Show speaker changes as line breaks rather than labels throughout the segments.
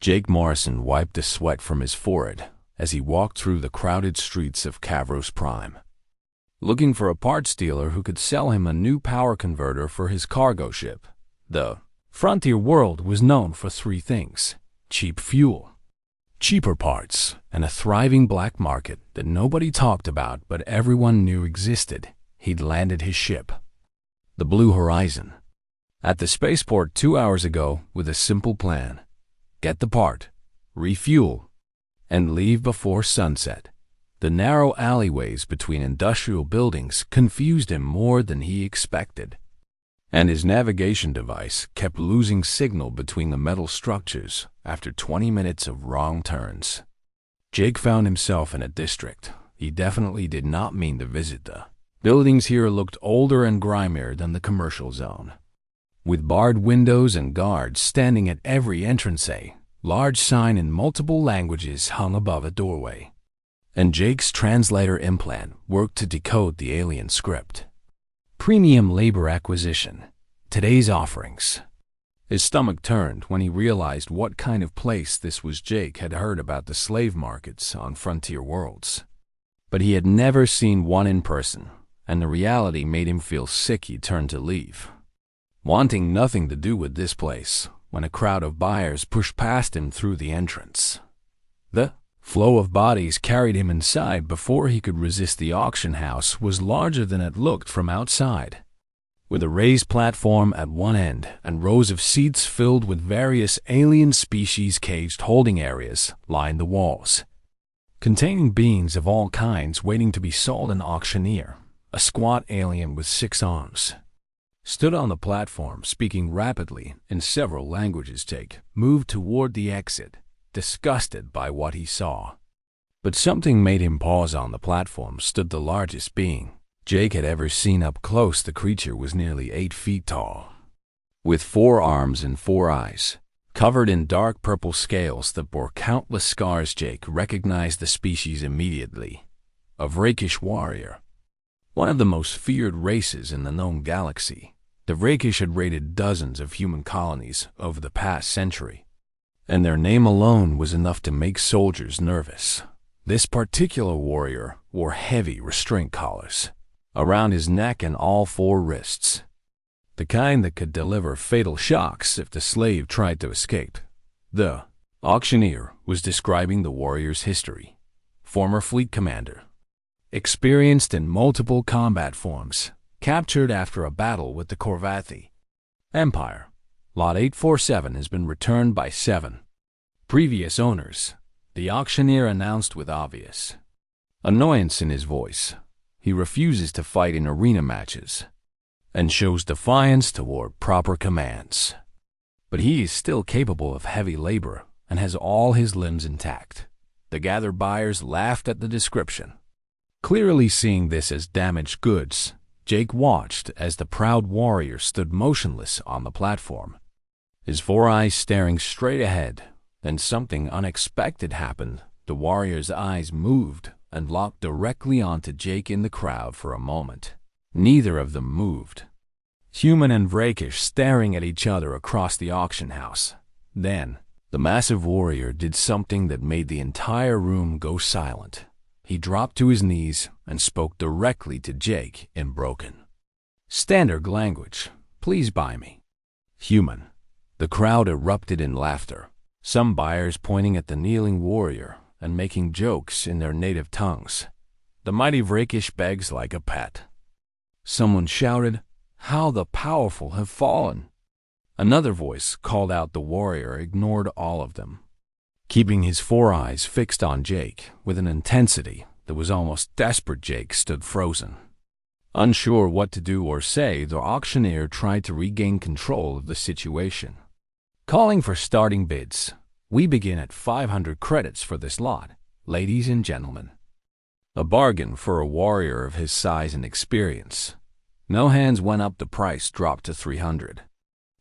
Jake Morrison wiped the sweat from his forehead as he walked through the crowded streets of Kavros Prime, looking for a parts dealer who could sell him a new power converter for his cargo ship. The frontier world was known for three things: cheap fuel, cheaper parts, and a thriving black market that nobody talked about but everyone knew existed. He'd landed his ship, the Blue Horizon, at the spaceport 2 hours ago with a simple plan: get the part, refuel, and leave before sunset. The narrow alleyways between industrial buildings confused him more than he expected, and his navigation device kept losing signal between the metal structures after 20 minutes of wrong turns. Jake found himself in a district he definitely did not mean to visit. The buildings here looked older and grimier than the commercial zone, with barred windows and guards standing at every entrance. A large sign in multiple languages hung above a doorway, and Jake's translator implant worked to decode the alien script. Premium labor acquisition. Today's offerings. His stomach turned when he realized what kind of place this was. Jake had heard about the slave markets on frontier worlds, but he had never seen one in person, and the reality made him feel sick. He turned to leave, wanting nothing to do with this place, when a crowd of buyers pushed past him through the entrance. The flow of bodies carried him inside before he could resist. The auction house was larger than it looked from outside, with a raised platform at one end and rows of seats filled with various alien species. Caged holding areas lined the walls, containing beings of all kinds waiting to be sold. An auctioneer, a squat alien with 6 arms, stood on the platform speaking rapidly in several languages. Jake moved toward the exit, disgusted by what he saw. But something made him pause. On the platform stood the largest being Jake had ever seen up close. The creature was nearly 8 feet tall, with 4 arms and 4 eyes, covered in dark purple scales that bore countless scars. Jake recognized the species immediately: a Vrakish warrior, one of the most feared races in the known galaxy. The Vrakish had raided dozens of human colonies over the past century, and their name alone was enough to make soldiers nervous. This particular warrior wore heavy restraint collars around his neck and all 4 wrists, the kind that could deliver fatal shocks if the slave tried to escape. The auctioneer was describing the warrior's history: former fleet commander, experienced in multiple combat forms, captured after a battle with the Korvathi Empire. Lot 847 has been returned by 7 previous owners, the auctioneer announced with obvious annoyance in his voice. He refuses to fight in arena matches and shows defiance toward proper commands. But he is still capable of heavy labor and has all his limbs intact. The gathered buyers laughed at the description, clearly seeing this as damaged goods. Jake watched as the proud warrior stood motionless on the platform, his 4 eyes staring straight ahead. Then something unexpected happened. The warrior's eyes moved and locked directly onto Jake. In the crowd for a moment, neither of them moved, human and Vrakish staring at each other across the auction house. Then, the massive warrior did something that made the entire room go silent. He dropped to his knees and spoke directly to Jake in broken, standard language. Please buy me. Human. The crowd erupted in laughter, some buyers pointing at the kneeling warrior and making jokes in their native tongues. The mighty Vrakish begs like a pet. Someone shouted, "How the powerful have fallen!" Another voice called out. The warrior ignored all of them, keeping his 4 eyes fixed on Jake with an intensity that was almost desperate. Jake stood frozen, unsure what to do or say. The auctioneer tried to regain control of the situation, calling for starting bids. "We begin at 500 credits for this lot, ladies and gentlemen." A bargain for a warrior of his size and experience. No hands went up. The price dropped to 300.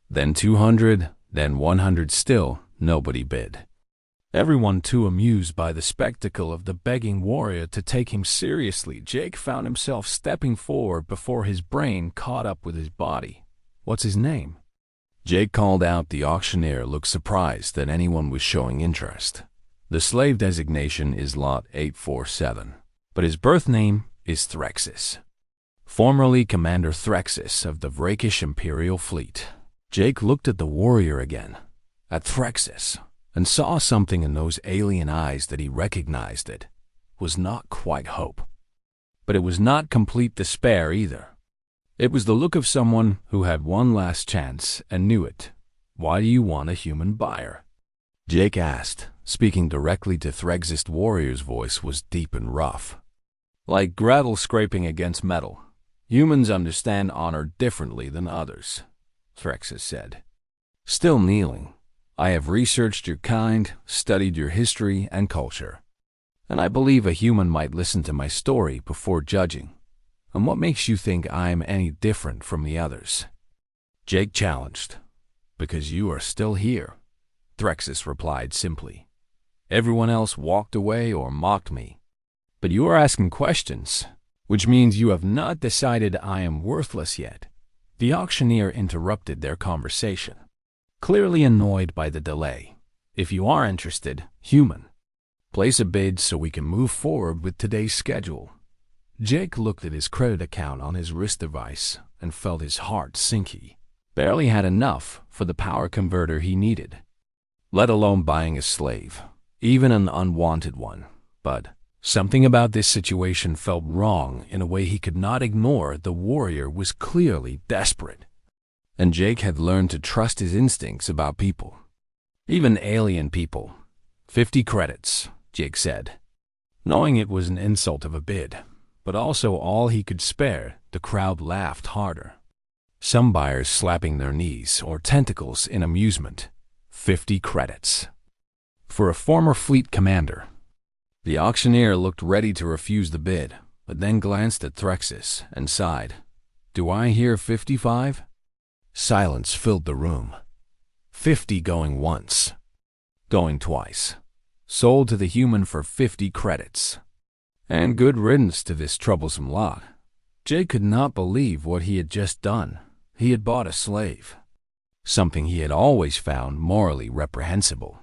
Then 200, then 100. Still, nobody bid. Everyone too amused by the spectacle of the begging warrior to take him seriously. Jake found himself stepping forward before his brain caught up with his body. "What's his name?" Jake called out. The auctioneer looked surprised that anyone was showing interest. The slave designation is Lot 847, but his birth name is Threxis, formerly Commander Threxis of the Vrakish Imperial Fleet. Jake looked at the warrior again, at Threxis, and saw something in those alien eyes that he recognized. It was not quite hope, but it was not complete despair either. It was the look of someone who had one last chance and knew it. "Why do you want a human buyer?" Jake asked, speaking directly to Threxis. Warrior's voice was deep and rough, like gravel scraping against metal. "Humans understand honor differently than others," Threxis said. Still kneeling, "I have researched your kind, studied your history and culture, and I believe a human might listen to my story before judging. And what makes you think I am any different from the others?" Jake challenged. "Because you are still here," Threxis replied simply. "Everyone else walked away or mocked me. But you are asking questions, which means you have not decided I am worthless yet." The auctioneer interrupted their conversation, clearly annoyed by the delay. "If you are interested, human, place a bid so we can move forward with today's schedule." Jake looked at his credit account on his wrist device and felt his heart sink. He barely had enough for the power converter he needed, let alone buying a slave, even an unwanted one. But something about this situation felt wrong in a way he could not ignore. The warrior was clearly desperate, and Jake had learned to trust his instincts about people, even alien people. 50 credits, Jake said, knowing it was an insult of a bid, but also all he could spare. The crowd laughed harder, some buyers slapping their knees or tentacles in amusement. 50 credits. For a former fleet commander. The auctioneer looked ready to refuse the bid, but then glanced at Threxis and sighed. "Do I hear 55? Silence filled the room. 50 going once, going twice. Sold to the human for 50 credits. And good riddance to this troublesome lot. Jake could not believe what he had just done. He had bought a slave, something he had always found morally reprehensible.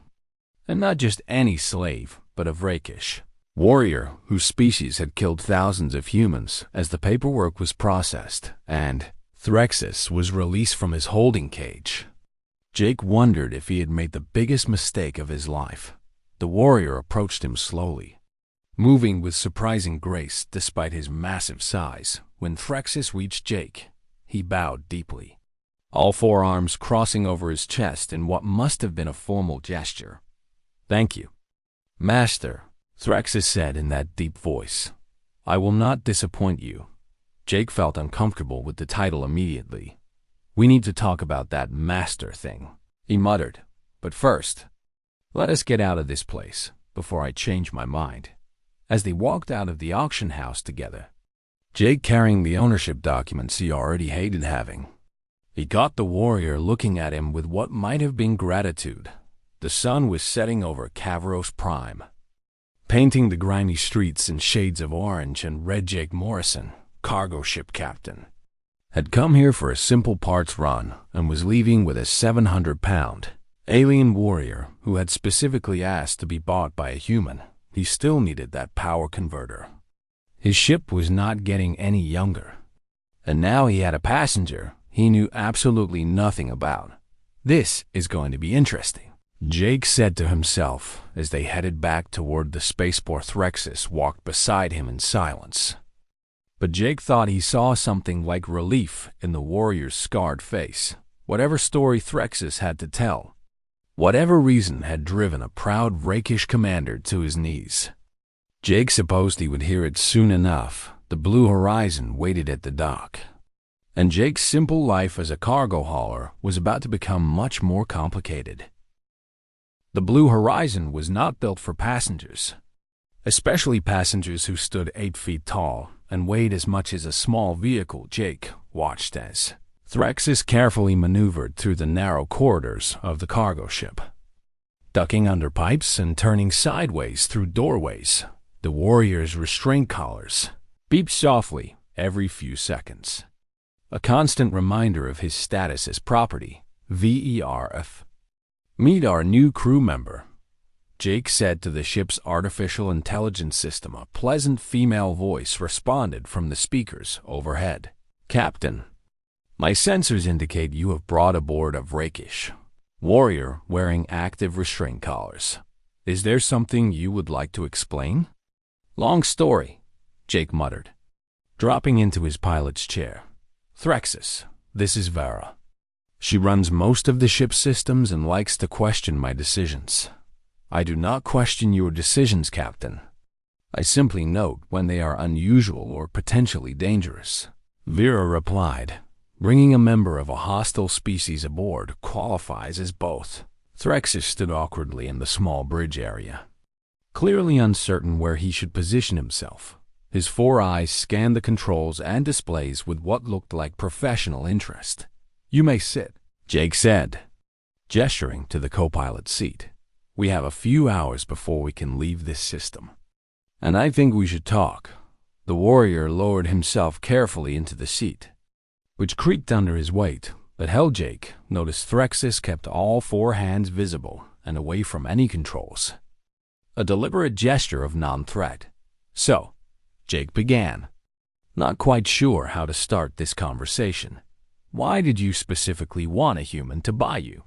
And not just any slave, but a Vrakish warrior whose species had killed thousands of humans as the paperwork was processed, and Threxis was released from his holding cage. Jake wondered if he had made the biggest mistake of his life. The warrior approached him slowly, moving with surprising grace despite his massive size. When Threxis reached Jake, he bowed deeply, all four arms crossing over his chest in what must have been a formal gesture. "Thank you, Master," Threxis said in that deep voice. "I will not disappoint you." Jake felt uncomfortable with the title immediately. "We need to talk about that master thing," he muttered. "But first, let us get out of this place before I change my mind." As they walked out of the auction house together, Jake carrying the ownership documents he already hated having, he caught the warrior looking at him with what might have been gratitude. The sun was setting over Kavros Prime, painting the grimy streets in shades of orange and red. Jake Morrison, cargo ship captain, had come here for a simple parts run and was leaving with a 700-pound alien warrior who had specifically asked to be bought by a human. He still needed that power converter. His ship was not getting any younger, and now he had a passenger he knew absolutely nothing about. "This is going to be interesting," Jake said to himself as they headed back toward the spaceport. Threxis walked beside him in silence, but Jake thought he saw something like relief in the warrior's scarred face. Whatever story Threxis had to tell, whatever reason had driven a proud rakish commander to his knees, Jake supposed he would hear it soon enough. The blue horizon waited at the dock, and Jake's simple life as a cargo hauler was about to become much more complicated. The blue horizon was not built for passengers, especially passengers who stood 8 feet tall and weighed as much as a small vehicle. Jake watched as Threxis carefully maneuvered through the narrow corridors of the cargo ship, ducking under pipes and turning sideways through doorways. The warrior's restraint collars beeped softly every few seconds, a constant reminder of his status as property. VERF. Meet our new crew member, Jake said to the ship's artificial intelligence system. A pleasant female voice responded from the speakers overhead. Captain, my sensors indicate you have brought aboard a rakish warrior wearing active restraint collars. Is there something you would like to explain? Long story, Jake muttered, dropping into his pilot's chair. Threxis, this is Vera. She runs most of the ship's systems and likes to question my decisions. I do not question your decisions, Captain. I simply note when they are unusual or potentially dangerous. Vera replied. Bringing a member of a hostile species aboard qualifies as both. Threxis stood awkwardly in the small bridge area, clearly uncertain where he should position himself. His 4 eyes scanned the controls and displays with what looked like professional interest. You may sit, Jake said, gesturing to the co-pilot's seat. We have a few hours before we can leave this system, and I think we should talk. The warrior lowered himself carefully into the seat, which creaked under his weight, but held. Jake noticed Threxis kept all 4 hands visible and away from any controls. A deliberate gesture of non-threat. So, Jake began, not quite sure how to start this conversation. Why did you specifically want a human to buy you?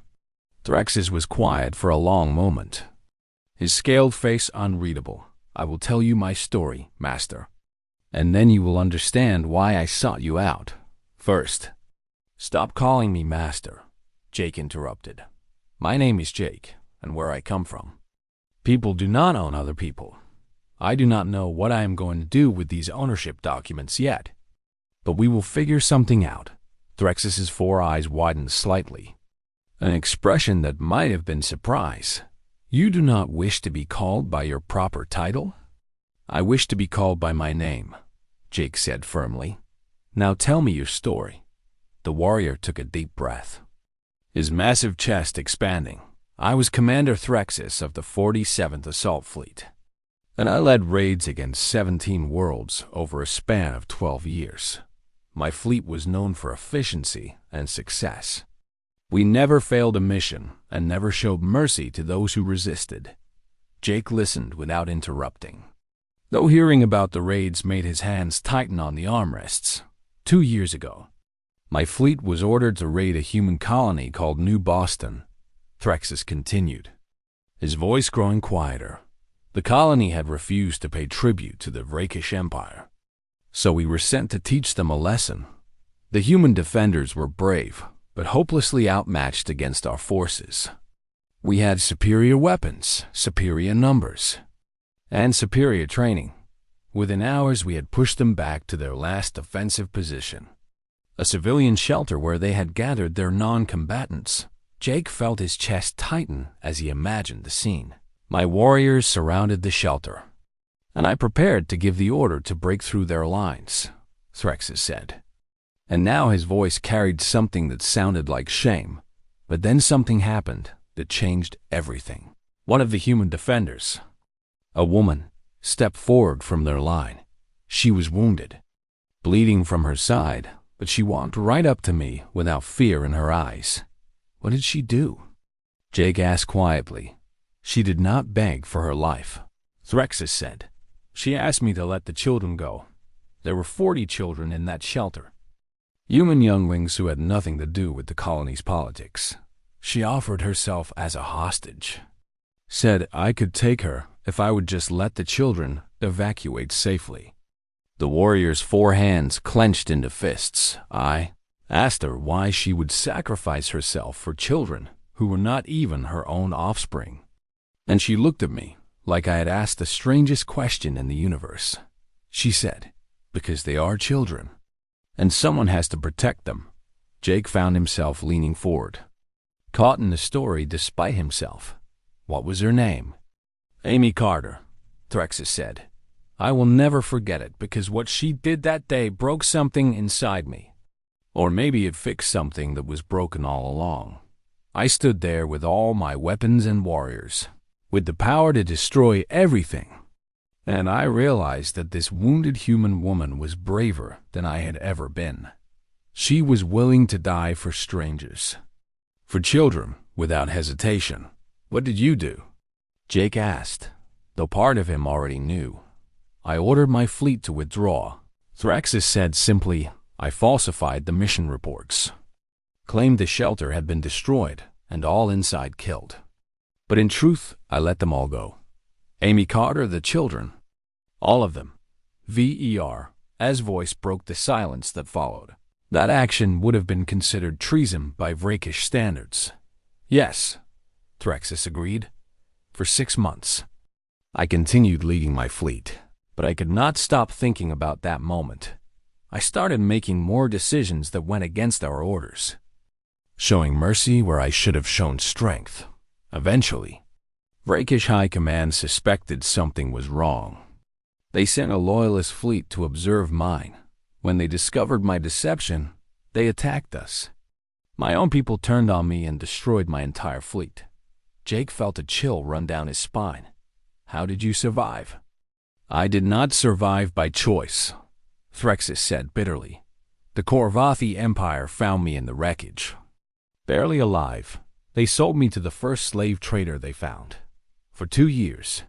Threxis was quiet for a long moment, his scaled face unreadable. I will tell you my story, Master, and then you will understand why I sought you out. First, stop calling me Master, Jake interrupted. My name is Jake, and where I come from. People do not own other people. I do not know what I am going to do with these ownership documents yet, but we will figure something out. Threxis's 4 eyes widened slightly, an expression that might have been surprise. You do not wish to be called by your proper title? I wish to be called by my name, Jake said firmly. Now tell me your story. The warrior took a deep breath, his massive chest expanding. I was Commander Threxis of the 47th Assault Fleet, and I led raids against 17 worlds over a span of 12 years. My fleet was known for efficiency and success. We never failed a mission and never showed mercy to those who resisted. Jake listened without interrupting, though hearing about the raids made his hands tighten on the armrests. 2 years ago, my fleet was ordered to raid a human colony called New Boston, Threxis continued, his voice growing quieter. The colony had refused to pay tribute to the Rakish Empire, so we were sent to teach them a lesson. The human defenders were brave, but hopelessly outmatched against our forces. We had superior weapons, superior numbers, and superior training. Within hours, we had pushed them back to their last defensive position, a civilian shelter where they had gathered their non-combatants. Jake felt his chest tighten as he imagined the scene. My warriors surrounded the shelter, and I prepared to give the order to break through their lines, Threxis said. And now his voice carried something that sounded like shame. But then something happened that changed everything. One of the human defenders, a woman, stepped forward from their line. She was wounded, bleeding from her side, but she walked right up to me without fear in her eyes. What did she do? Jake asked quietly. She did not beg for her life, Threxis said. She asked me to let the children go. There were 40 children in that shelter, human younglings who had nothing to do with the colony's politics. She offered herself as a hostage, said I could take her if I would just let the children evacuate safely. The warrior's 4 hands clenched into fists. I asked her why she would sacrifice herself for children who were not even her own offspring. And she looked at me like I had asked the strangest question in the universe. She said, because they are children, and someone has to protect them. Jake found himself leaning forward, caught in the story despite himself. What was her name? Amy Carter, Threxis said. I will never forget it because what she did that day broke something inside me. Or maybe it fixed something that was broken all along. I stood there with all my weapons and warriors, with the power to destroy everything. And I realized that this wounded human woman was braver than I had ever been. She was willing to die for strangers, For children, without hesitation. What did you do? Jake asked, though part of him already knew. I ordered my fleet to withdraw. Thraxis said simply, I falsified the mission reports. Claimed the shelter had been destroyed and all inside killed. But in truth, I let them all go. Amy Carter, the children. All of them. VER, as voice broke the silence that followed. That action would have been considered treason by Vrakish standards. Yes, Thraxis agreed. For 6 months. I continued leading my fleet, but I could not stop thinking about that moment. I started making more decisions that went against our orders. Showing mercy where I should have shown strength. Eventually, Vrakish High Command suspected something was wrong. They sent a loyalist fleet to observe mine. When they discovered my deception, they attacked us. My own people turned on me and destroyed my entire fleet. Jake felt a chill run down his spine. How did you survive? I did not survive by choice, Threxis said bitterly. The Korvathi Empire found me in the wreckage. Barely alive, they sold me to the first slave trader they found. For 2 years,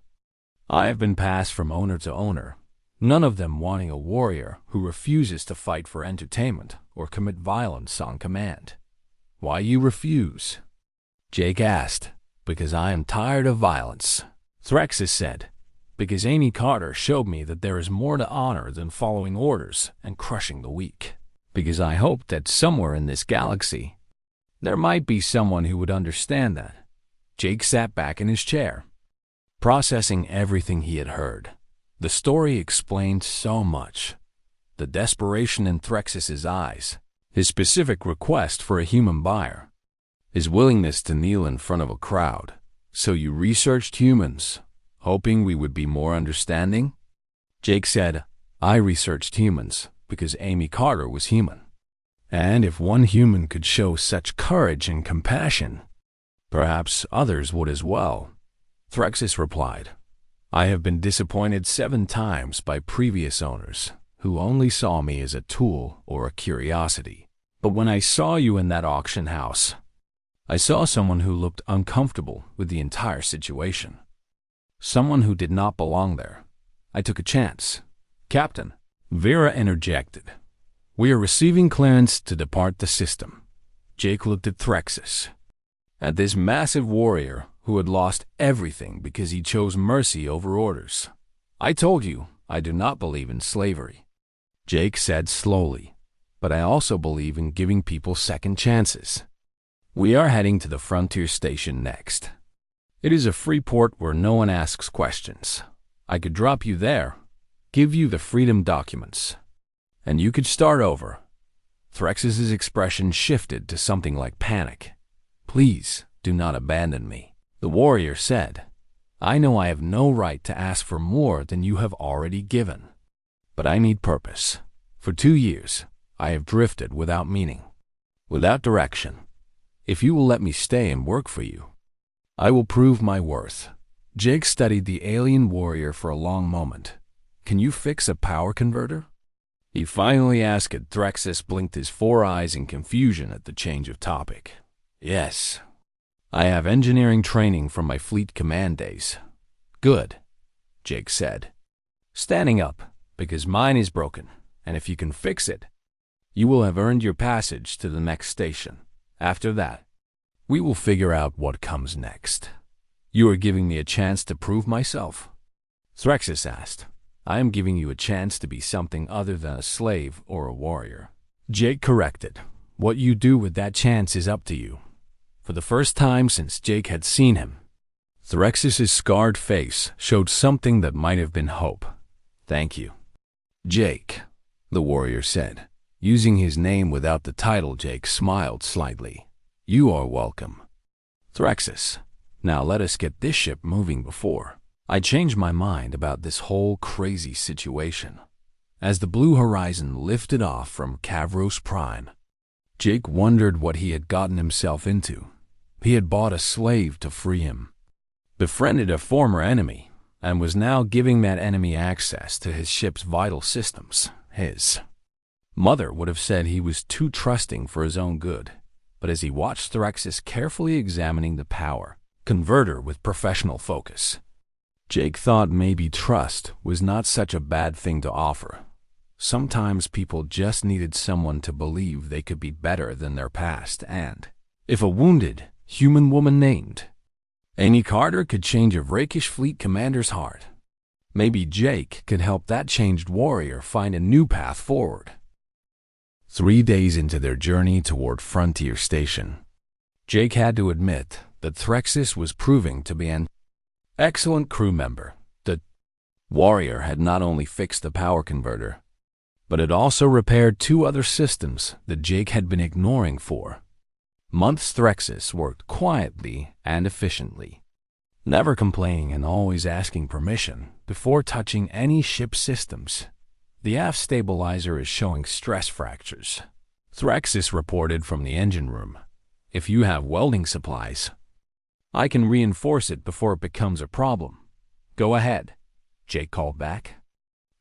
I have been passed from owner to owner, none of them wanting a warrior who refuses to fight for entertainment or commit violence on command. Why you refuse? Jake asked. Because I am tired of violence. Threxis said, because Amy Carter showed me that there is more to honor than following orders and crushing the weak. Because I hoped that somewhere in this galaxy, there might be someone who would understand that. Jake sat back in his chair, processing everything he had heard. The story explained so much. The desperation in Threxis's eyes, his specific request for a human buyer, his willingness to kneel in front of a crowd. So you researched humans, hoping we would be more understanding? Jake said, I researched humans because Amy Carter was human. And if one human could show such courage and compassion, perhaps others would as well. Threxis replied, I have been disappointed 7 times by previous owners who only saw me as a tool or a curiosity. But when I saw you in that auction house, I saw someone who looked uncomfortable with the entire situation. Someone who did not belong there. I took a chance. Captain, Vera interjected. We are receiving clearance to depart the system. Jake looked at Threxis. At this massive warrior who had lost everything because he chose mercy over orders. I told you I do not believe in slavery. Jake said slowly, but I also believe in giving people second chances. We are heading to the frontier station next. It is a free port where no one asks questions. I could drop you there, give you the freedom documents, and you could start over. Threxis's expression shifted to something like panic. Please do not abandon me. The warrior said, I know I have no right to ask for more than you have already given. But I need purpose. For 2 years, I have drifted without meaning, without direction. If you will let me stay and work for you, I will prove my worth. Jake studied the alien warrior for a long moment. Can you fix a power converter? He finally asked. Threxis blinked his 4 eyes in confusion at the change of topic. Yes. I have engineering training from my fleet command days. Good, Jake said, standing up, because mine is broken, and if you can fix it, you will have earned your passage to the next station. After that, we will figure out what comes next. You are giving me a chance to prove myself? Threxis asked. I am giving you a chance to be something other than a slave or a warrior. Jake corrected. What you do with that chance is up to you. For the first time since Jake had seen him, Threxis's scarred face showed something that might have been hope. Thank you. Jake, the warrior said. Using his name without the title, Jake smiled slightly. You are welcome. Threxis, now let us get this ship moving before I change my mind about this whole crazy situation. As the blue horizon lifted off from Kavros Prime, Jake wondered what he had gotten himself into. He had bought a slave to free him, befriended a former enemy, and was now giving that enemy access to his ship's vital systems. His mother would have said he was too trusting for his own good, but as he watched Threxus carefully examining the power converter with professional focus, Jake thought maybe trust was not such a bad thing to offer. Sometimes people just needed someone to believe they could be better than their past, and if a wounded human woman named Amy Carter could change a rakish fleet commander's heart, maybe Jake could help that changed warrior find a new path forward. 3 days into their journey toward Frontier Station, Jake had to admit that Threxus was proving to be an excellent crew member. The warrior had not only fixed the power converter, but had also repaired 2 other systems that Jake had been ignoring for months. Threxus worked quietly and efficiently, never complaining and always asking permission before touching any ship systems. The aft stabilizer is showing stress fractures, Threxus reported from the engine room. If you have welding supplies, I can reinforce it before it becomes a problem. Go ahead, Jake called back.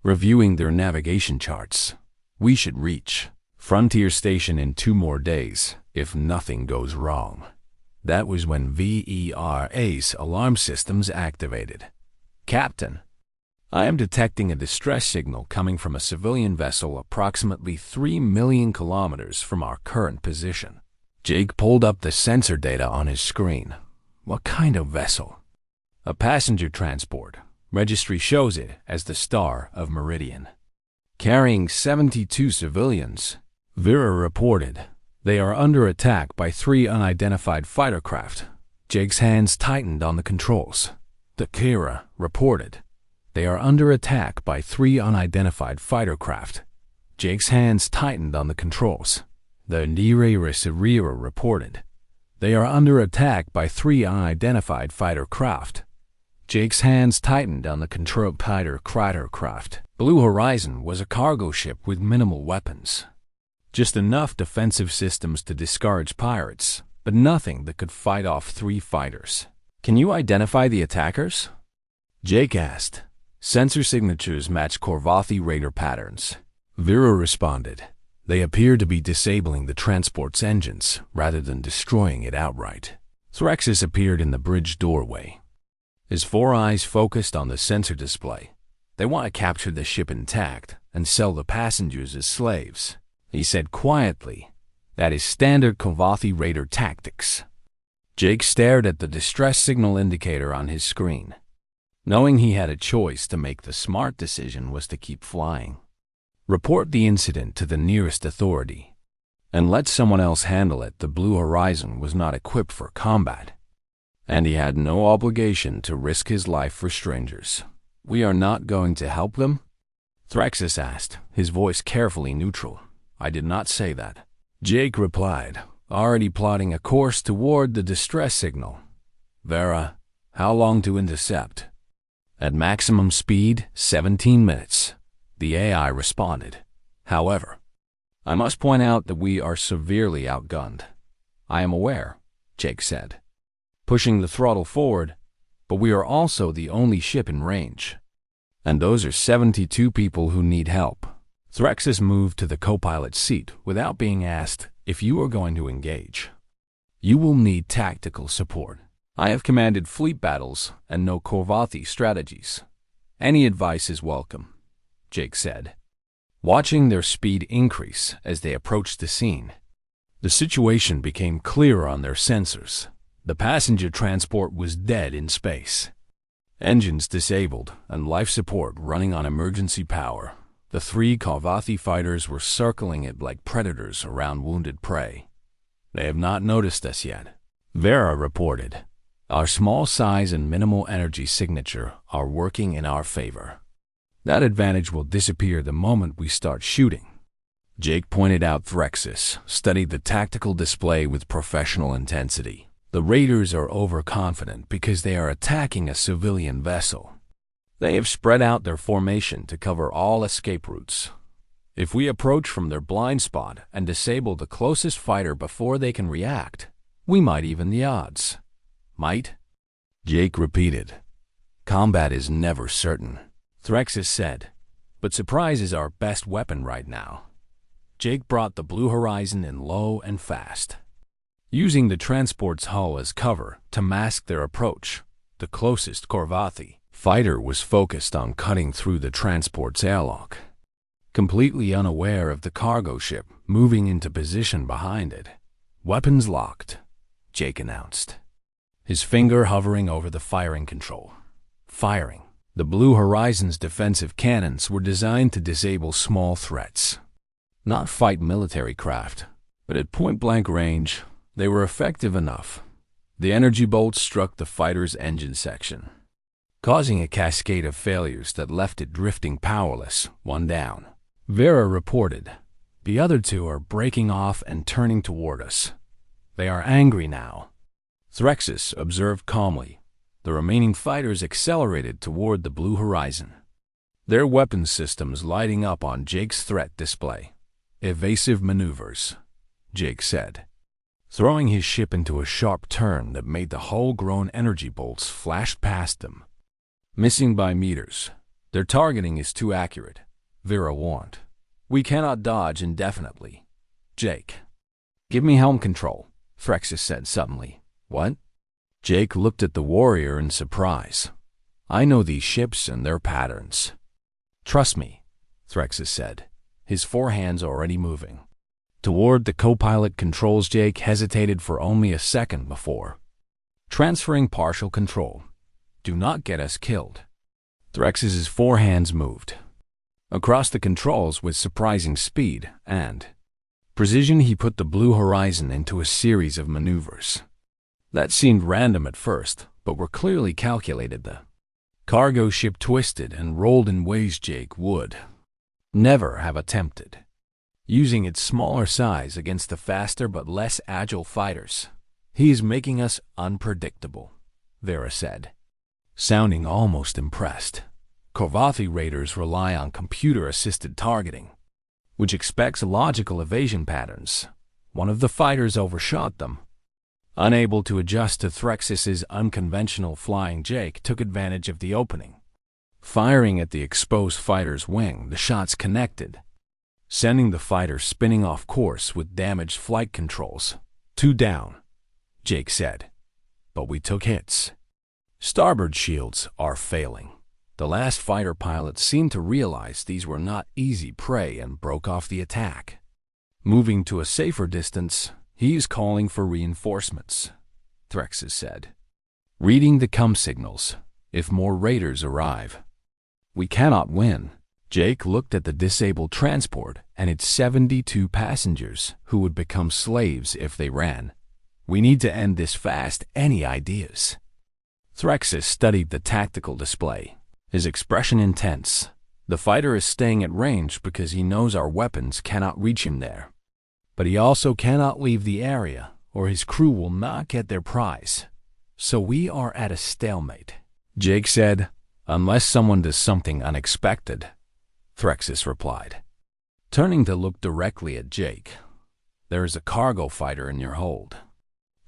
Reviewing their navigation charts, we should reach Frontier Station in 2 more days, if nothing goes wrong. That was when VERA's alarm systems activated. Captain, I am detecting a distress signal coming from a civilian vessel approximately 3 million kilometers from our current position. Jake pulled up the sensor data on his screen. What kind of vessel? A passenger transport. Registry shows it as the Star of Meridian, carrying 72 civilians. Vera reported. They are under attack by 3 unidentified fighter craft. Jake's hands tightened on the controls. The Kira reported. They are under attack by 3 unidentified fighter craft. Jake's hands tightened on the controls. The Narration reported. They are under attack by 3 unidentified fighter craft. Jake's hands tightened on the control fighter craft. Blue Horizon was a cargo ship with minimal weapons. Just enough defensive systems to discourage pirates, but nothing that could fight off 3 fighters. Can you identify the attackers? Jake asked. Sensor signatures match Korvathi Raider patterns. Vera responded. They appear to be disabling the transport's engines rather than destroying it outright. Threxus appeared in the bridge doorway, his 4 eyes focused on the sensor display. They want to capture the ship intact and sell the passengers as slaves, he said quietly. That is standard Korvathi Raider tactics. Jake stared at the distress signal indicator on his screen. Knowing he had a choice to make, the smart decision was to keep flying. Report the incident to the nearest authority, and let someone else handle it. The Blue Horizon was not equipped for combat, and he had no obligation to risk his life for strangers. We are not going to help them? Threxus asked, his voice carefully neutral. I did not say that. Jake replied, already plotting a course toward the distress signal. Vera, how long to intercept? At maximum speed, 17 minutes. The AI responded. However, I must point out that we are severely outgunned. I am aware, Jake said, pushing the throttle forward, but we are also the only ship in range. And those are 72 people who need help. Threxus moved to the co-pilot seat without being asked if you are going to engage. You will need tactical support. I have commanded fleet battles and know Korvathi strategies. Any advice is welcome, Jake said, watching their speed increase as they approached the scene. The situation became clearer on their sensors. The passenger transport was dead in space. Engines disabled and life support running on emergency power. The 3 Korvathi fighters were circling it like predators around wounded prey. They have not noticed us yet, Vera reported. Our small size and minimal energy signature are working in our favor. That advantage will disappear the moment we start shooting. Jake pointed out. Threxus studied the tactical display with professional intensity. The raiders are overconfident because they are attacking a civilian vessel. They have spread out their formation to cover all escape routes. If we approach from their blind spot and disable the closest fighter before they can react, we might even the odds. Might? Jake repeated. Combat is never certain, Threxus said, but surprise is our best weapon right now. Jake brought the Blue Horizon in low and fast. using the transport's hull as cover to mask their approach. The closest Korvathi fighter was focused on cutting through the transport's airlock, completely unaware of the cargo ship moving into position behind it. "Weapons locked," Jake announced, his finger hovering over the firing control. Firing. The Blue Horizon's defensive cannons were designed to disable small threats, not fight military craft, but at point-blank range, they were effective enough. The energy bolts struck the fighter's engine section, causing a cascade of failures that left it drifting powerless, one down. Vera reported, "The other two are breaking off and turning toward us. They are angry now." Threxus observed calmly. The remaining fighters accelerated toward the Blue Horizon, their weapons systems lighting up on Jake's threat display. "Evasive maneuvers," Jake said, throwing his ship into a sharp turn that made the hull-grown energy bolts flash past them, missing by meters. "Their targeting is too accurate," Vera warned. "We cannot dodge indefinitely." "Jake, give me helm control," Threxus said suddenly. "What?" Jake looked at the warrior in surprise. "I know these ships and their patterns." "Trust me," Threxus said, his four hands already moving toward the co-pilot controls. Jake hesitated for only a second before transferring partial control. "Do not get us killed." Threxus's four hands moved across the controls with surprising speed and precision. He put the Blue Horizon into a series of maneuvers that seemed random at first, but were clearly calculated. The cargo ship twisted and rolled in ways Jake would never have attempted, using its smaller size against the faster but less agile fighters. "He's making us unpredictable," Vera said, sounding almost impressed. "Korvathi raiders rely on computer-assisted targeting, which expects logical evasion patterns. One of the fighters overshot them. Unable to adjust to Threxus's unconventional flying, Jake took advantage of the opening. Firing at the exposed fighter's wing, the shots connected, sending the fighter spinning off course with damaged flight controls. "Two down," Jake said, "but we took hits. Starboard shields are failing." The last fighter pilot seemed to realize these were not easy prey and broke off the attack. Moving to a safer distance, "He's calling for reinforcements," Threxus said, reading the com signals. "If more raiders arrive, we cannot win." Jake looked at the disabled transport and its 72 passengers who would become slaves if they ran. "We need to end this fast. Any ideas?" Threxus studied the tactical display, his expression intense. "The fighter is staying at range because he knows our weapons cannot reach him there. But he also cannot leave the area, or his crew will not get their prize. So we are at a stalemate," Jake said. "Unless someone does something unexpected," Threxus replied, turning to look directly at Jake. "There is a cargo fighter in your hold.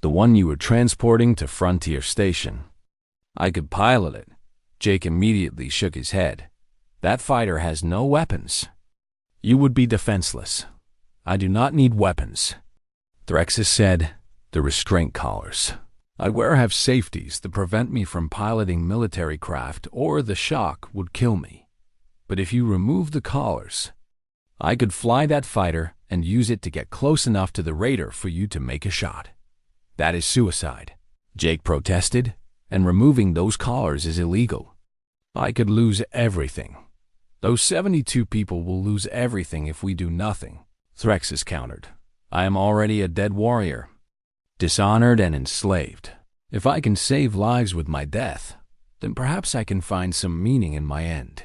The one you were transporting to Frontier Station. I could pilot it." Jake immediately shook his head. "That fighter has no weapons. You would be defenseless." "I do not need weapons," Threxus said. "The restraint collars I wear have safeties that prevent me from piloting military craft, or the shock would kill me. But if you remove the collars, I could fly that fighter and use it to get close enough to the raider for you to make a shot." "That is suicide," Jake protested, "and removing those collars is illegal." "I could lose everything. Those 72 people will lose everything if we do nothing," Threxus countered. "I am already a dead warrior, dishonored and enslaved. If I can save lives with my death, then perhaps I can find some meaning in my end."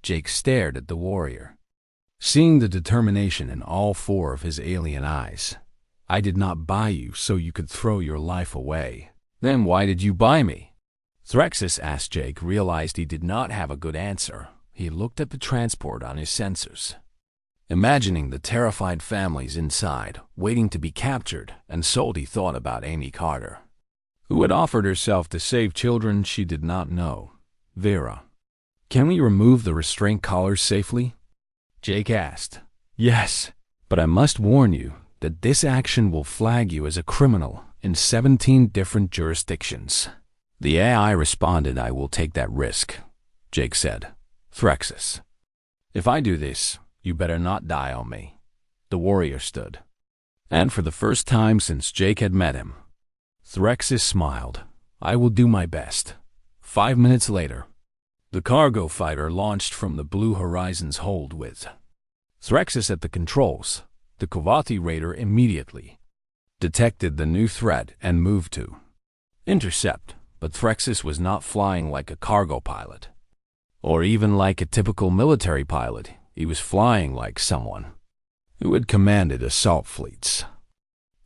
Jake stared at the warrior, seeing the determination in all four of his alien eyes. "I did not buy you so you could throw your life away." "Then why did you buy me?" Threxus asked. Jake realized he did not have a good answer. He looked at the transport on his sensors, imagining the terrified families inside, waiting to be captured and sold. He thought about Amy Carter, who had offered herself to save children she did not know. "Vera, can we remove the restraint collars safely?" Jake asked. "Yes, but I must warn you, that this action will flag you as a criminal in 17 different jurisdictions. The AI responded, "I will take that risk," Jake said. "Threxus, if I do this, you better not die on me." The warrior stood. And for the first time since Jake had met him, Threxus smiled. "I will do my best." 5 minutes later, the cargo fighter launched from the Blue Horizon's hold with Threxus at the controls. The Kovati raider immediately detected the new threat and moved to intercept, but Threxus was not flying like a cargo pilot, or even like a typical military pilot. He was flying like someone who had commanded assault fleets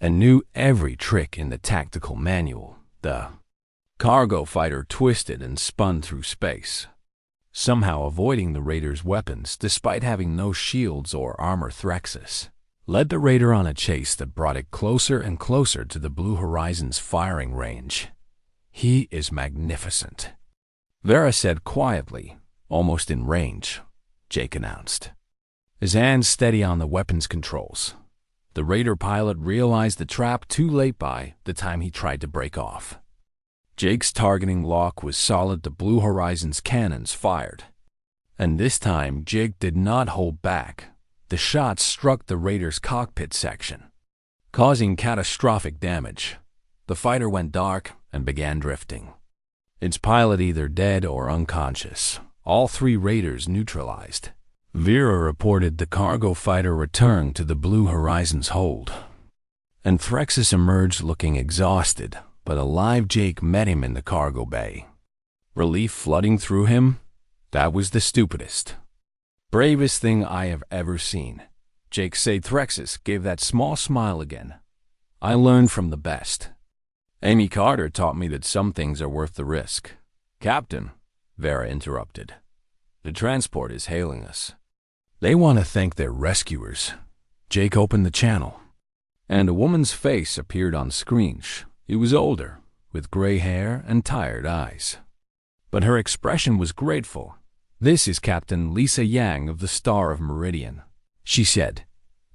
and knew every trick in the tactical manual. The cargo fighter twisted and spun through space, somehow avoiding the raider's weapons despite having no shields or armor. Threxus led the raider on a chase that brought it closer and closer to the Blue Horizon's firing range. "He is magnificent," Vera said quietly. "Almost in range," Jake announced, his hands steady on the weapons controls. The raider pilot realized the trap too late by the time he tried to break off. Jake's targeting lock was solid. The Blue Horizon's cannons fired, and this time Jake did not hold back. The shot struck the raider's cockpit section, causing catastrophic damage. The fighter went dark and began drifting, its pilot either dead or unconscious. All 3 raiders neutralized. Vera reported the cargo fighter returned to the Blue Horizon's hold, and Threxus emerged looking exhausted, but alive. Jake met him in the cargo bay, relief flooding through him. "That was the stupidest, bravest thing I have ever seen," Jake said. Threxus gave that small smile again. "I learned from the best. Amy Carter taught me that some things are worth the risk." "Captain," Vera interrupted, "the transport is hailing us. They want to thank their rescuers." Jake opened the channel, and a woman's face appeared on screen. She was older, with gray hair and tired eyes, but her expression was grateful. "This is Captain Lisa Yang of the Star of Meridian," she said.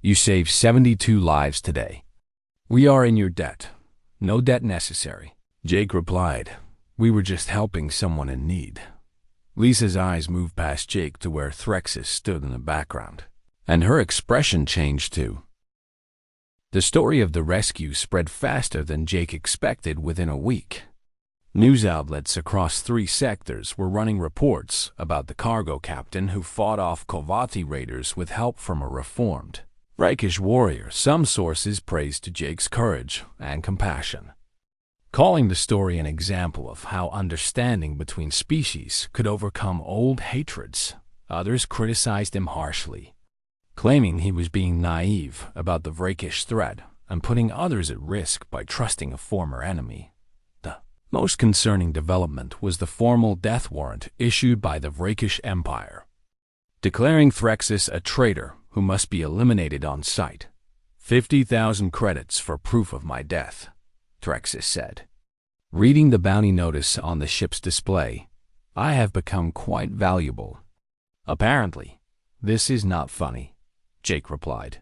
"You saved 72 lives today. We are in your debt." "No debt necessary," Jake replied. "We were just helping someone in need." Lisa's eyes moved past Jake to where Threxus stood in the background, and her expression changed too. The story of the rescue spread faster than Jake expected. Within a week, news outlets across 3 sectors were running reports about the cargo captain who fought off Kovati raiders with help from a reformed, rakish warrior. Some sources praised Jake's courage and compassion, calling the story an example of how understanding between species could overcome old hatreds. Others criticized him harshly, claiming he was being naive about the rakish threat and putting others at risk by trusting a former enemy. The most concerning development was the formal death warrant issued by the Vrakish Empire, declaring Threxus a traitor who must be eliminated on sight. 50,000 credits for proof of my death, Threxus said. Reading the bounty notice on the ship's display, I have become quite valuable. Apparently, this is not funny, Jake replied.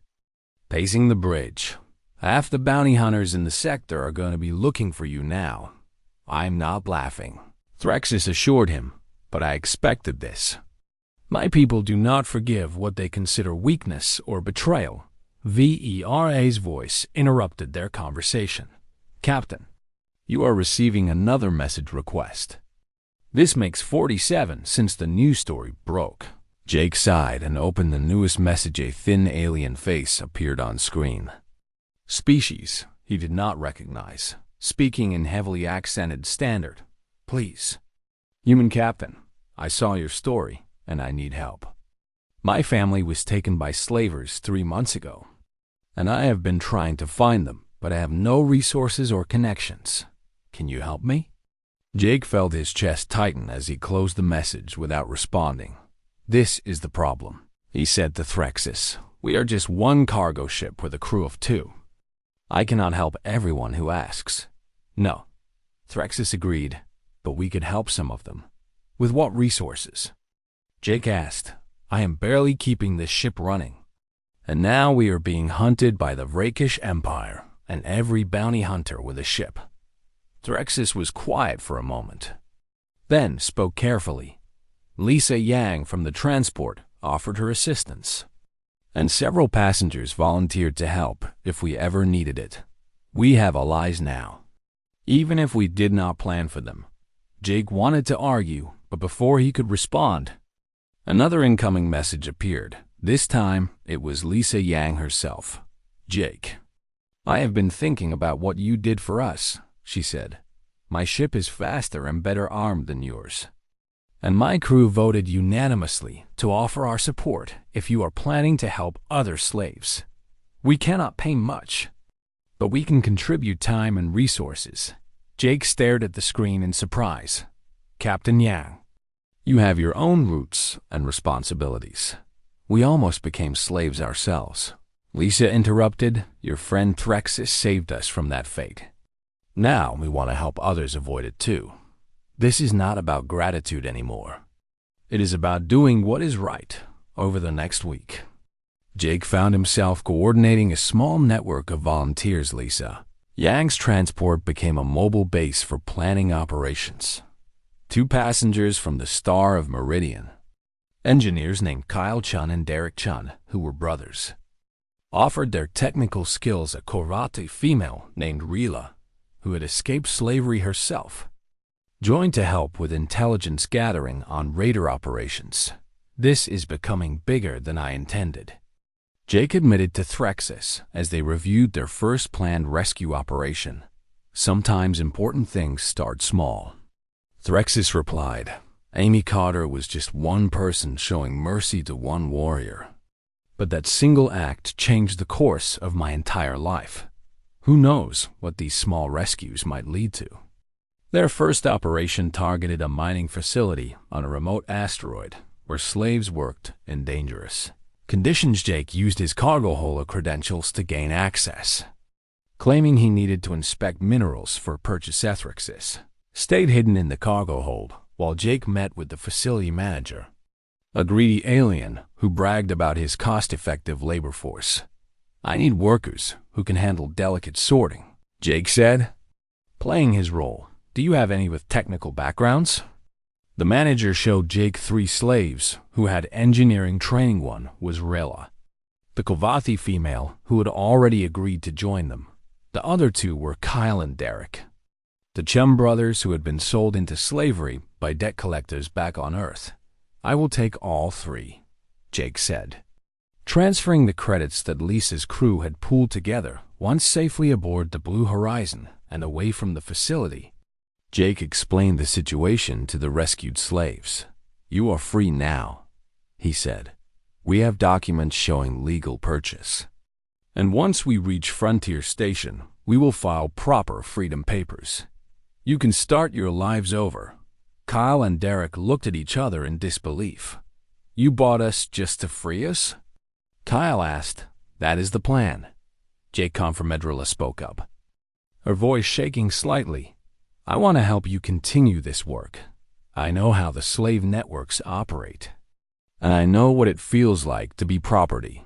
Pacing the bridge. Half the bounty hunters in the sector are going to be looking for you now. I'm not laughing, Threxus assured him, but I expected this. My people do not forgive what they consider weakness or betrayal. Vera's voice interrupted their conversation. Captain, you are receiving another message request. This makes 47 since the news story broke. Jake sighed and opened the newest message. A thin alien face appeared on screen. Species he did not recognize, speaking in heavily accented standard. Please. Human Captain, I saw your story, and I need help. My family was taken by slavers 3 months ago, and I have been trying to find them, but I have no resources or connections. Can you help me? Jake felt his chest tighten as he closed the message without responding. This is the problem, he said to Threxus. We are just one cargo ship with a crew of 2. I cannot help everyone who asks. No, Threxus agreed, but we could help some of them. With what resources? Jake asked. I am barely keeping this ship running. And now we are being hunted by the rakish empire and every bounty hunter with a ship. Threxis was quiet for a moment, then spoke carefully. Lisa Yang from the transport offered her assistance, and several passengers volunteered to help if we ever needed it. We have allies now, even if we did not plan for them. Jake wanted to argue, but before he could respond, another incoming message appeared. This time, it was Lisa Yang herself. "Jake, I have been thinking about what you did for us," she said. "My ship is faster and better armed than yours, and my crew voted unanimously to offer our support if you are planning to help other slaves. We cannot pay much, but we can contribute time and resources." Jake stared at the screen in surprise. "Captain Yang, you have your own roots and responsibilities. We almost became slaves ourselves." Lisa interrupted. "Your friend Threxis saved us from that fate. Now we want to help others avoid it too. This is not about gratitude anymore. It is about doing what is right over the next week." Jake found himself coordinating a small network of volunteers. Lisa Yang's transport became a mobile base for planning operations. 2 passengers from the Star of Meridian, engineers named Kyle Chun and Derek Chun, who were brothers, offered their technical skills. A Korvati female named Rila, who had escaped slavery herself, joined to help with intelligence gathering on raider operations. "This is becoming bigger than I intended," Jake admitted to Threxis as they reviewed their first planned rescue operation. "Sometimes important things start small." Threxis replied, "Amy Carter was just one person showing mercy to one warrior. But that single act changed the course of my entire life. Who knows what these small rescues might lead to?" Their first operation targeted a mining facility on a remote asteroid where slaves worked in dangerous conditions. Jake used his cargo holder credentials to gain access, claiming he needed to inspect minerals for purchase. Threxis stayed hidden in the cargo hold while Jake met with the facility manager, a greedy alien who bragged about his cost-effective labor force. "I need workers who can handle delicate sorting," Jake said, playing his role. "Do you have any with technical backgrounds?" The manager showed Jake 3 slaves who had engineering training. One was Rela, the Kovathi female who had already agreed to join them. The other 2 were Kyle and Derek, the Chum brothers who had been sold into slavery by debt collectors back on Earth. "I will take all 3, Jake said, transferring the credits that Lisa's crew had pooled together. Once safely aboard the Blue Horizon and away from the facility, Jake explained the situation to the rescued slaves. "You are free now," he said. "We have documents showing legal purchase. And once we reach Frontier Station, we will file proper freedom papers. You can start your lives over." Kyle and Derek looked at each other in disbelief. "You bought us just to free us?" Kyle asked. "That is the plan." Jake Confirmedrilla spoke up, her voice shaking slightly. "I want to help you continue this work. I know how the slave networks operate, and I know what it feels like to be property.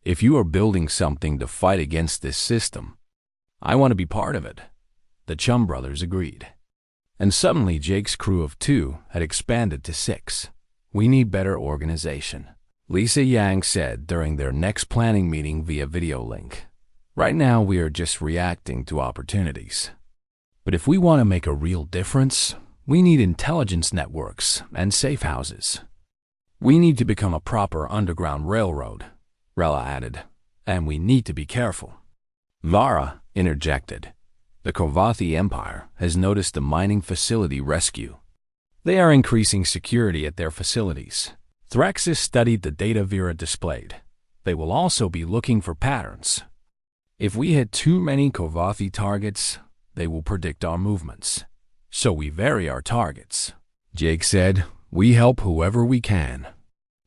If you are building something to fight against this system, I want to be part of it." The Chum brothers agreed. And suddenly Jake's crew of 2 had expanded to 6. "We need better organization," Lisa Yang said during their next planning meeting via video link. "Right now we are just reacting to opportunities. But if we want to make a real difference, we need intelligence networks and safe houses. We need to become a proper underground railroad," Rella added, "and we need to be careful." Vara interjected. "The Kovathi Empire has noticed the mining facility rescue. They are increasing security at their facilities." Threxis studied the data Vera displayed. "They will also be looking for patterns. If we hit too many Kovathi targets, they will predict our movements. So we vary our targets." Jake said, "We help whoever we can,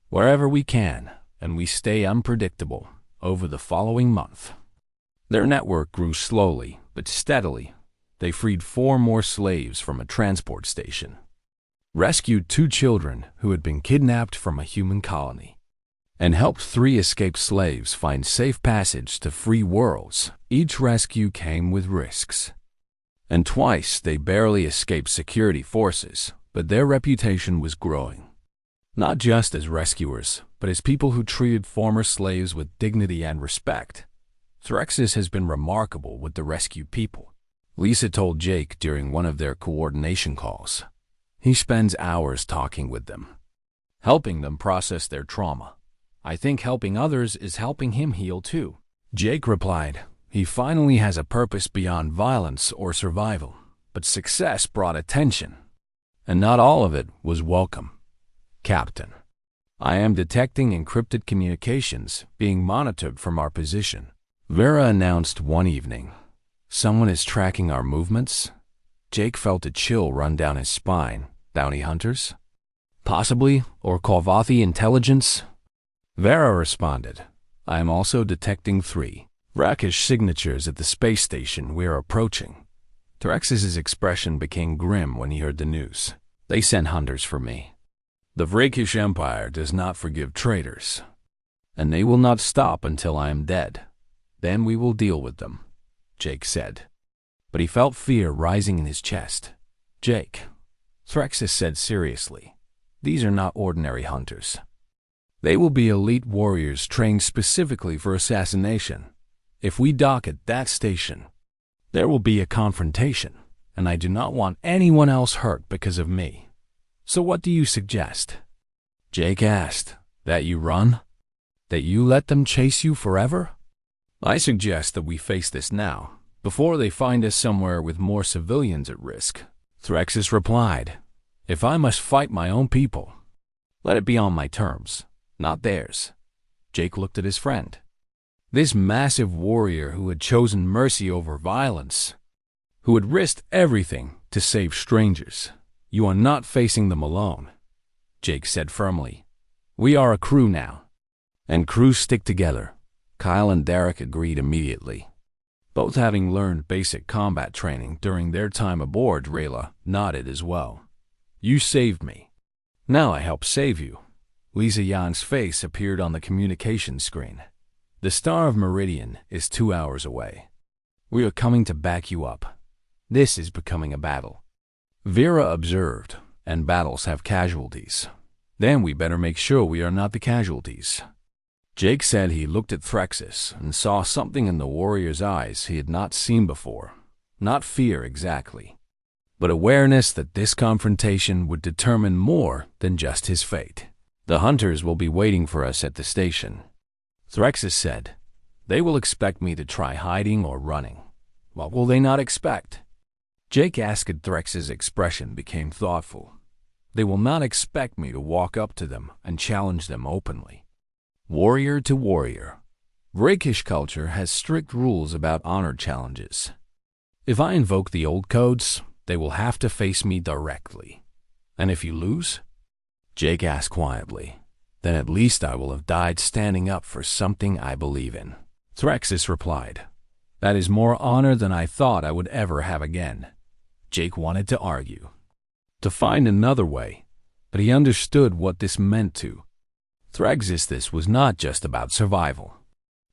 wherever we can, and we stay unpredictable." Over the following month, their network grew slowly but steadily. They freed 4 more slaves from a transport station, rescued 2 children who had been kidnapped from a human colony, and helped 3 escaped slaves find safe passage to free worlds. Each rescue came with risks. And twice they barely escaped security forces, but their reputation was growing. Not just as rescuers, but as people who treated former slaves with dignity and respect. Threxis has been remarkable with the rescued people, Lisa told Jake during one of their coordination calls. He spends hours talking with them, helping them process their trauma. I think helping others is helping him heal too. Jake replied, he finally has a purpose beyond violence or survival, but success brought attention, and not all of it was welcome. Captain, I am detecting encrypted communications being monitored from our position, Vera announced one evening. Someone is tracking our movements? Jake felt a chill run down his spine. Bounty hunters? Possibly, or Korvathi intelligence? Vera responded, I am also detecting 3 rakish signatures at the space station we are approaching. Threxis' expression became grim when he heard the news. They sent hunters for me. The Vrakish Empire does not forgive traitors, and they will not stop until I am dead. Then we will deal with them, Jake said. But he felt fear rising in his chest. Jake, Threxis said seriously, these are not ordinary hunters. They will be elite warriors trained specifically for assassination. If we dock at that station, there will be a confrontation, and I do not want anyone else hurt because of me. So what do you suggest? Jake asked, that you run? That you let them chase you forever? I suggest that we face this now, before they find us somewhere with more civilians at risk. Threxis replied, if I must fight my own people, let it be on my terms, not theirs. Jake looked at his friend. This massive warrior who had chosen mercy over violence, who had risked everything to save strangers. You are not facing them alone, Jake said firmly. We are a crew now, and crews stick together. Kyle and Derek agreed immediately. Both having learned basic combat training during their time aboard, Rayla nodded as well. You saved me. Now I help save you. Lisa Yan's face appeared on the communication screen. The Star of Meridian is 2 hours away. We are coming to back you up. This is becoming a battle. Vera observed, and battles have casualties. Then we better make sure we are not the casualties. Jake said he looked at Threxis and saw something in the warrior's eyes he had not seen before. Not fear exactly, but awareness that this confrontation would determine more than just his fate. The hunters will be waiting for us at the station. Threxis said, they will expect me to try hiding or running. What will they not expect? Jake asked. Threxis' expression became thoughtful. They will not expect me to walk up to them and challenge them openly. Warrior to warrior. Vrakish culture has strict rules about honor challenges. If I invoke the old codes, they will have to face me directly. And if you lose? Jake asked quietly. Then at least I will have died standing up for something I believe in. Threxis replied, that is more honor than I thought I would ever have again. Jake wanted to argue, to find another way, but he understood what this meant to Threxis. This was not just about survival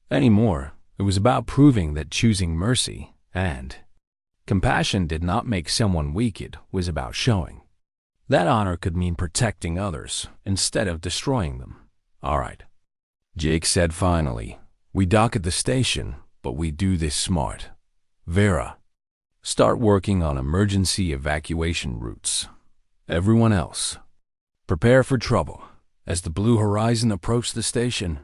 anymore. It was about proving that choosing mercy and compassion did not make someone weak. It was about showing that honor could mean protecting others instead of destroying them. All right, Jake said finally. We dock at the station, but we do this smart. Vera, start working on emergency evacuation routes. Everyone else, prepare for trouble. As the blue horizon approached the station,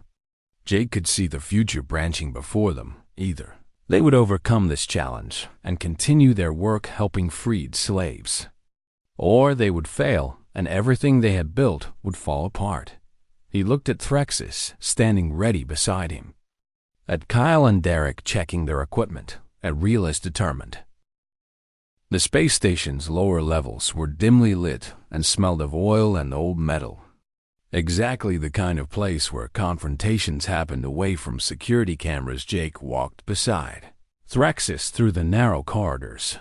Jake could see the future branching before them. Either they would overcome this challenge and continue their work helping freed slaves, or they would fail and everything they had built would fall apart. He looked at Threxis, standing ready beside him, at Kyle and Derek checking their equipment, at Relis determined. The space station's lower levels were dimly lit and smelled of oil and old metal. Exactly the kind of place where confrontations happened away from security cameras. Jake walked beside Threxis through the narrow corridors,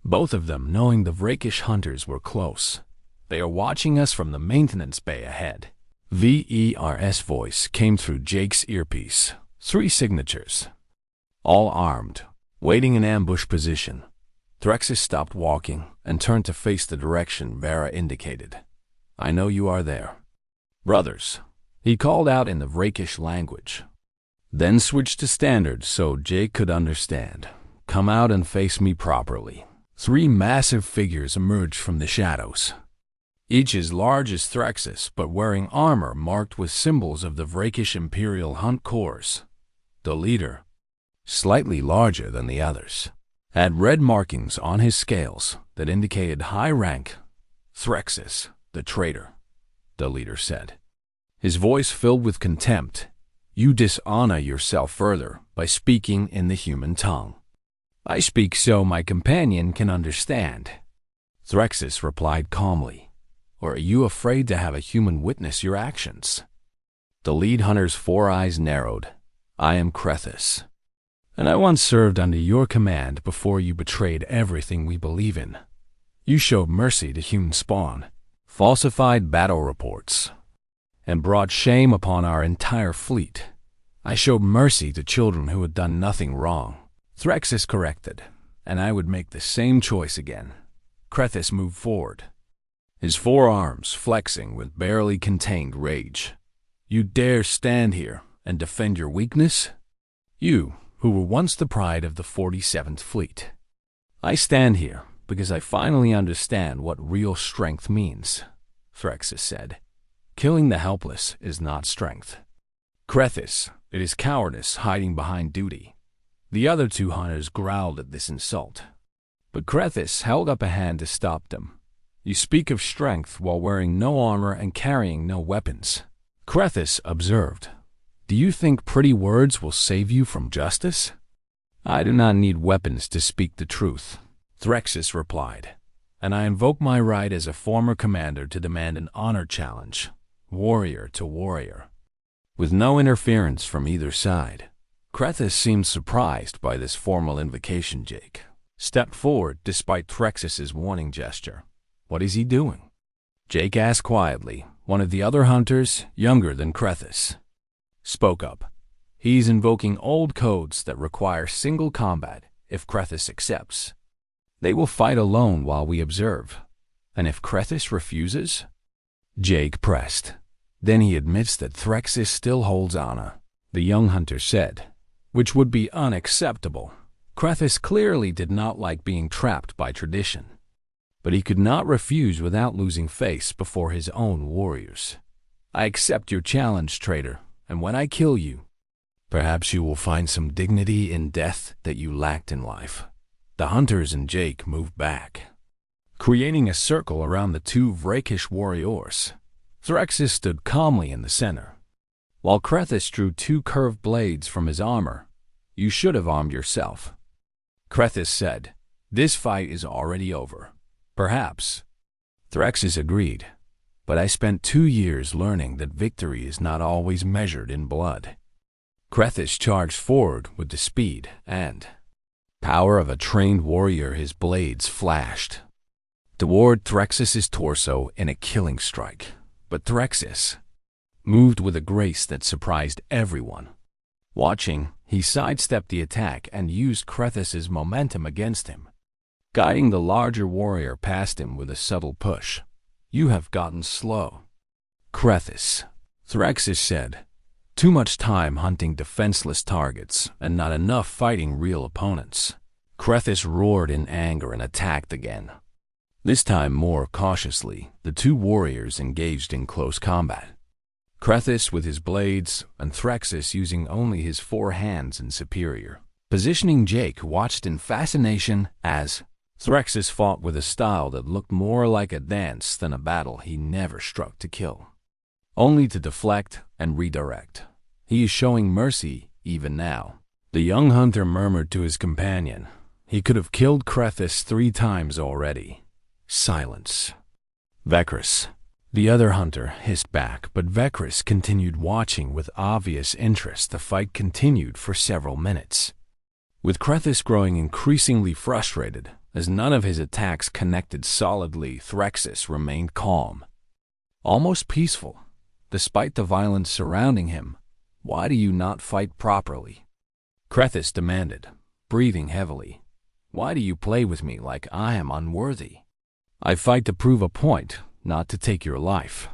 both of them knowing the Vrakish hunters were close. They are watching us from the maintenance bay ahead. VER's voice came through Jake's earpiece. 3 signatures. All armed, waiting in ambush position. Threxis stopped walking and turned to face the direction Vera indicated. I know you are there. Brothers, he called out in the Vrakish language. Then switched to standard so Jake could understand. Come out and face me properly. 3 massive figures emerged from the shadows. Each as large as Threxis, but wearing armor marked with symbols of the Vrakish Imperial Hunt Corps. The leader, slightly larger than the others, had red markings on his scales that indicated high rank. Threxis, the traitor, the leader said, his voice filled with contempt. You dishonor yourself further by speaking in the human tongue. I speak so my companion can understand. Threxis replied calmly. Or are you afraid to have a human witness your actions? The lead hunter's 4 eyes narrowed. I am Krethis, and I once served under your command before you betrayed everything we believe in. You showed mercy to human spawn, falsified battle reports, and brought shame upon our entire fleet. I showed mercy to children who had done nothing wrong. Threxis corrected, and I would make the same choice again. Krethis moved forward, his 4 arms flexing with barely contained rage. You dare stand here and defend your weakness? You, who were once the pride of the 47th Fleet. I stand here because I finally understand what real strength means, Threxis said. Killing the helpless is not strength. Krethis, it is cowardice hiding behind duty. The other 2 hunters growled at this insult, but Krethis held up a hand to stop them. You speak of strength while wearing no armor and carrying no weapons. Krethis observed. Do you think pretty words will save you from justice? I do not need weapons to speak the truth, Threxis replied, and I invoke my right as a former commander to demand an honor challenge, warrior to warrior, with no interference from either side. Krethis seemed surprised by this formal invocation. Jake stepped forward despite Threxis's warning gesture. What is he doing? Jake asked quietly. One of the other hunters, younger than Krethis, spoke up. He's invoking old codes that require single combat if Krethis accepts. They will fight alone while we observe. And if Krethis refuses? Jake pressed. Then he admits that Threxis still holds honor, the young hunter said, which would be unacceptable. Krethis clearly did not like being trapped by tradition, but he could not refuse without losing face before his own warriors. I accept your challenge, traitor, and when I kill you, perhaps you will find some dignity in death that you lacked in life. The hunters and Jake moved back, creating a circle around the 2 Vrakish warriors. Threxis stood calmly in the center, while Krethis drew 2 curved blades from his armor. You should have armed yourself, Krethis said. This fight is already over. Perhaps. Threxis agreed, but I spent 2 years learning that victory is not always measured in blood. Krethis charged forward with the speed and power of a trained warrior. His blades flashed toward Threxis's torso in a killing strike, but Threxis moved with a grace that surprised everyone. Watching, he sidestepped the attack and used Krethis's momentum against him, guiding the larger warrior past him with a subtle push. You have gotten slow, Krethis, Threxis said. Too much time hunting defenseless targets and not enough fighting real opponents. Krethis roared in anger and attacked again. This time more cautiously, the 2 warriors engaged in close combat. Krethis with his blades and Threxis using only his 4 hands in superior. Positioning, Jake watched in fascination as Threxis fought with a style that looked more like a dance than a battle. He never struck to kill, only to deflect and redirect. He is showing mercy even now. The young hunter murmured to his companion. He could have killed Krethis 3 times already. Silence. Vekris. The other hunter hissed back, but Vekris continued watching with obvious interest. The fight continued for several minutes, with Krethis growing increasingly frustrated as none of his attacks connected solidly. Threxis remained calm, almost peaceful. despite the violence surrounding him. Why do you not fight properly? Crethus demanded, breathing heavily. Why do you play with me like I am unworthy? I fight to prove a point, not to take your life,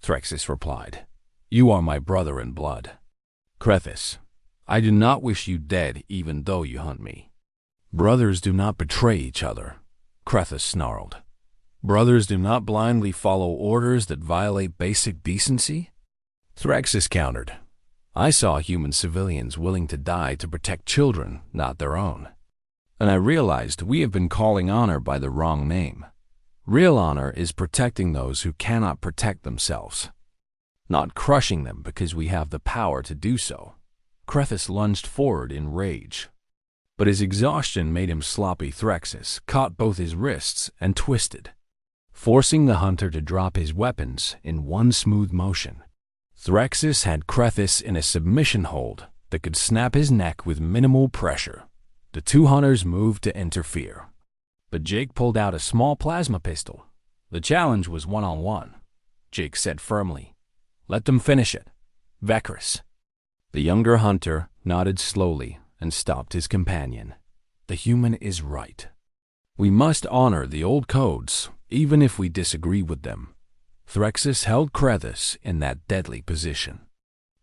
Threxus replied. You are my brother in blood. Crethus, I do not wish you dead even though you hunt me. Brothers do not betray each other, Crethus snarled. Brothers do not blindly follow orders that violate basic decency? Threxus countered. I saw human civilians willing to die to protect children, not their own. And I realized we have been calling honor by the wrong name. Real honor is protecting those who cannot protect themselves, not crushing them because we have the power to do so. Crethus lunged forward in rage, but his exhaustion made him sloppy. Threxus caught both his wrists and twisted, forcing the hunter to drop his weapons in one smooth motion. Threxus had Crethus in a submission hold that could snap his neck with minimal pressure. The two hunters moved to interfere, but Jake pulled out a small plasma pistol. The challenge was one-on-one. Jake said firmly, "Let them finish it." Vecris. The younger hunter nodded slowly and stopped his companion. The human is right. We must honor the old codes, even if we disagree with them. Threxus held Crethus in that deadly position,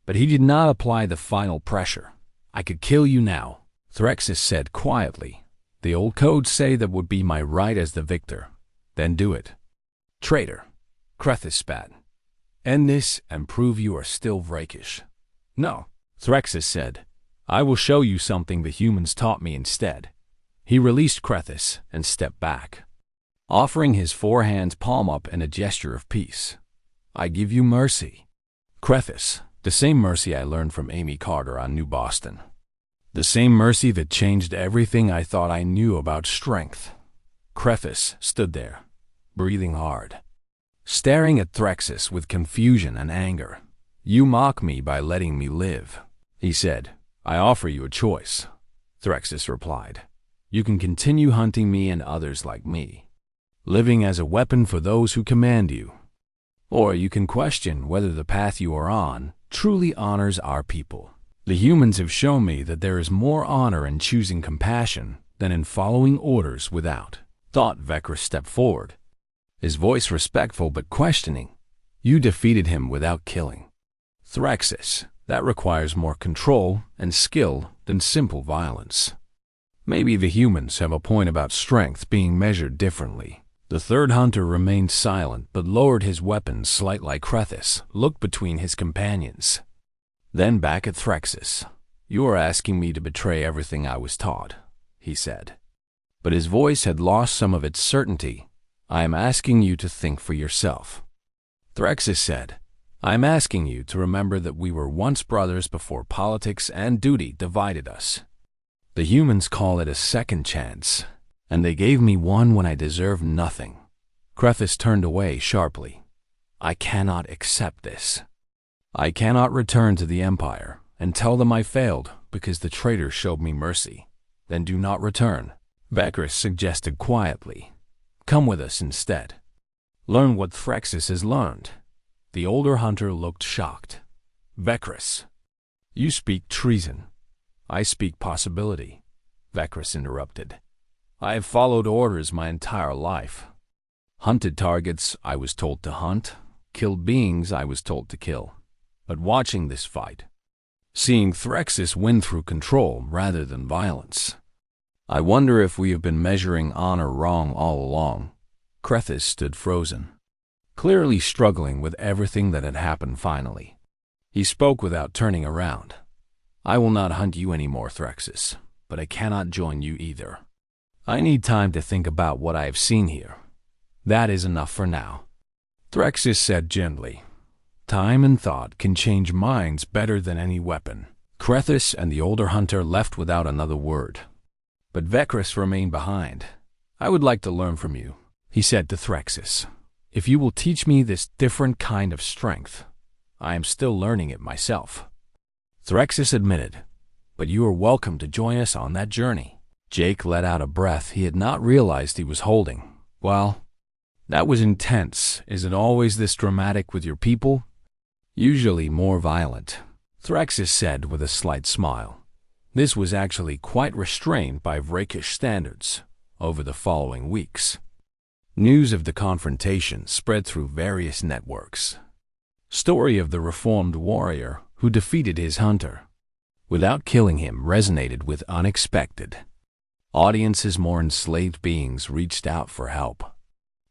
but he did not apply the final pressure. I could kill you now, Threxus said quietly. The old codes say that would be my right as the victor. Then do it. Traitor, Crethus spat. End this and prove you are still rakish. No, Threxus said. I will show you something the humans taught me instead. He released Crethus and stepped back, offering his four hands palm up in a gesture of peace. I give you mercy. Crethus, the same mercy I learned from Amy Carter on New Boston. The same mercy that changed everything I thought I knew about strength. Crethus stood there, breathing hard, staring at Threxus with confusion and anger. You mock me by letting me live, he said. I offer you a choice, Threxus replied. You can continue hunting me and others like me, living as a weapon for those who command you. Or you can question whether the path you are on truly honors our people. The humans have shown me that there is more honor in choosing compassion than in following orders without thought. Vecris stepped forward, his voice respectful but questioning. You defeated him without killing. Threxus, that requires more control and skill than simple violence. Maybe the humans have a point about strength being measured differently. The third hunter remained silent but lowered his weapon slightly. Crethus looked between his companions, then back at Threxus. You are asking me to betray everything I was taught, he said. But his voice had lost some of its certainty. I am asking you to think for yourself. Threxus said, I am asking you to remember that we were once brothers before politics and duty divided us. The humans call it a second chance, and they gave me one when I deserved nothing. Crethus turned away sharply. I cannot accept this. I cannot return to the Empire and tell them I failed because the traitors showed me mercy. Then do not return, Vecris suggested quietly. Come with us instead. Learn what Threxus has learned. The older hunter looked shocked. Vecris, you speak treason. I speak possibility, Vecris interrupted. I have followed orders my entire life. Hunted targets I was told to hunt, killed beings I was told to kill. But watching this fight, seeing Threxus win through control rather than violence, I wonder if we have been measuring honor wrong all along. Crethus stood frozen, clearly struggling with everything that had happened finally. He spoke without turning around. I will not hunt you anymore, Threxus, but I cannot join you either. I need time to think about what I have seen here. That is enough for now, Threxus said gently. Time and thought can change minds better than any weapon. Crethus and the older hunter left without another word. But Vecris remained behind. I would like to learn from you, he said to Threxus. If you will teach me this different kind of strength, I am still learning it myself. Threxus admitted, but you are welcome to join us on that journey. Jake let out a breath he had not realized he was holding. Well, that was intense. Is it always this dramatic with your people? usually more violent, Threxus said with a slight smile. This was actually quite restrained by rakish standards over the following weeks. News of the confrontation spread through various networks. Story of the reformed warrior who defeated his hunter without killing him resonated with unexpected. Audiences, more enslaved beings reached out for help,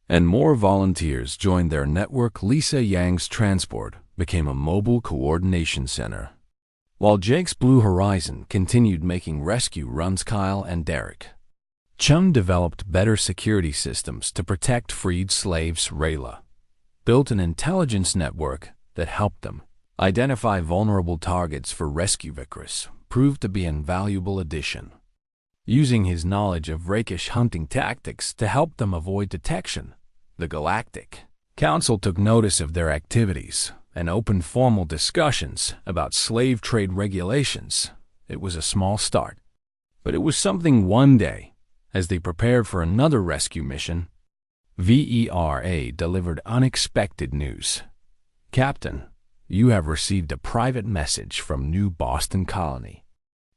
and more volunteers joined their network. Lisa Yang's transport became a mobile coordination center, while Jake's Blue Horizon continued making rescue runs. Kyle and Derek Chun developed better security systems to protect freed slaves. Rayla built an intelligence network that helped them identify vulnerable targets for rescue. Vickers proved to be an invaluable addition, using his knowledge of rakish hunting tactics to help them avoid detection. The Galactic Council took notice of their activities and opened formal discussions about slave trade regulations. It was a small start, but it was something. One day, as they prepared for another rescue mission, VERA delivered unexpected news. Captain, you have received a private message from New Boston Colony.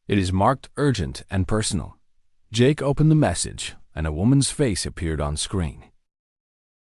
It is marked urgent and personal. Jake opened the message, and a woman's face appeared on screen.